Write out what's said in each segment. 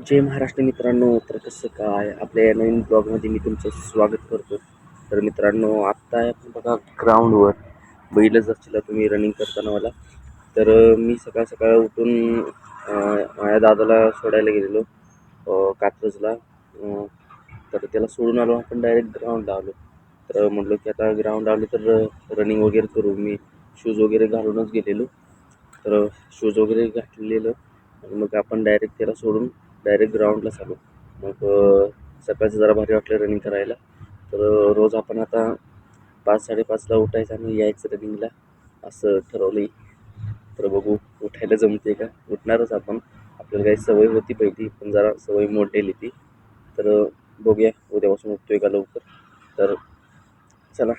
जय महाराष्ट्र मित्रांनो. तर कसं काय आपल्या या नवीन ब्लॉगमध्ये मी तुमचं स्वागत करतो. तर मित्रांनो, आत्ता आहे आपण बघा ग्राउंडवर बैलच असतील तुम्ही रनिंग करताना मला. तर मी सकाळ सकाळ उठून माझ्या दादाला सोडायला गेलेलो कात्रजला. तर त्याला सोडून आलो, आपण डायरेक्ट ग्राउंडला आलो. तर म्हटलं की आता ग्राउंड आलो तर रनिंग वगैरे करू. मी शूज वगैरे घालूनच गेलेलो. तर शूज वगैरे घातलेलं आणि मग आपण डायरेक्ट त्याला सोडून डायरेक्ट ग्राउंडलाच आलो. मग सकाळचं जरा भारी वाटलं रनिंग करायला. तर रोज आपण आता 5-5:30ला उठायचं आणि यायचं रनिंगला असं ठरवलं आहे. तर बघू उठायला जमते का. उठणारच आपण. आपल्याला काही सवय होती पहिली, पण जरा सवय मोडलेली ती. तर बघूया उद्यापासून उठतोय का लवकर. तर चला,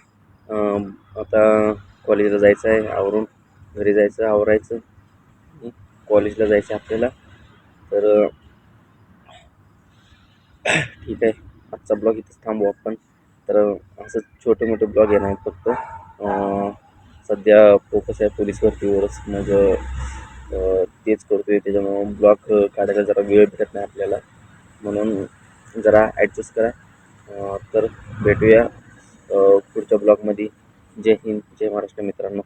आता कॉलेजला जायचं आहे. आवरून घरी जायचं, आवरायचं, कॉलेजला जायचं आपल्याला. तर ठीक आहे, आजचा ब्लॉग इथेच थांबू आपण. तर असं छोटे मोठे ब्लॉग येणार आहेत फक्त. सध्या फोकस आहे पोलीस भरतीवरच. मग तेच करतो आहे. त्याच्यामुळं ब्लॉग काढायला जरा वेळ भेटत नाही आपल्याला, म्हणून जरा ॲडजस्ट करा. तर भेटूया पुढच्या ब्लॉगमध्ये. जय हिंद, जय महाराष्ट्र मित्रांनो.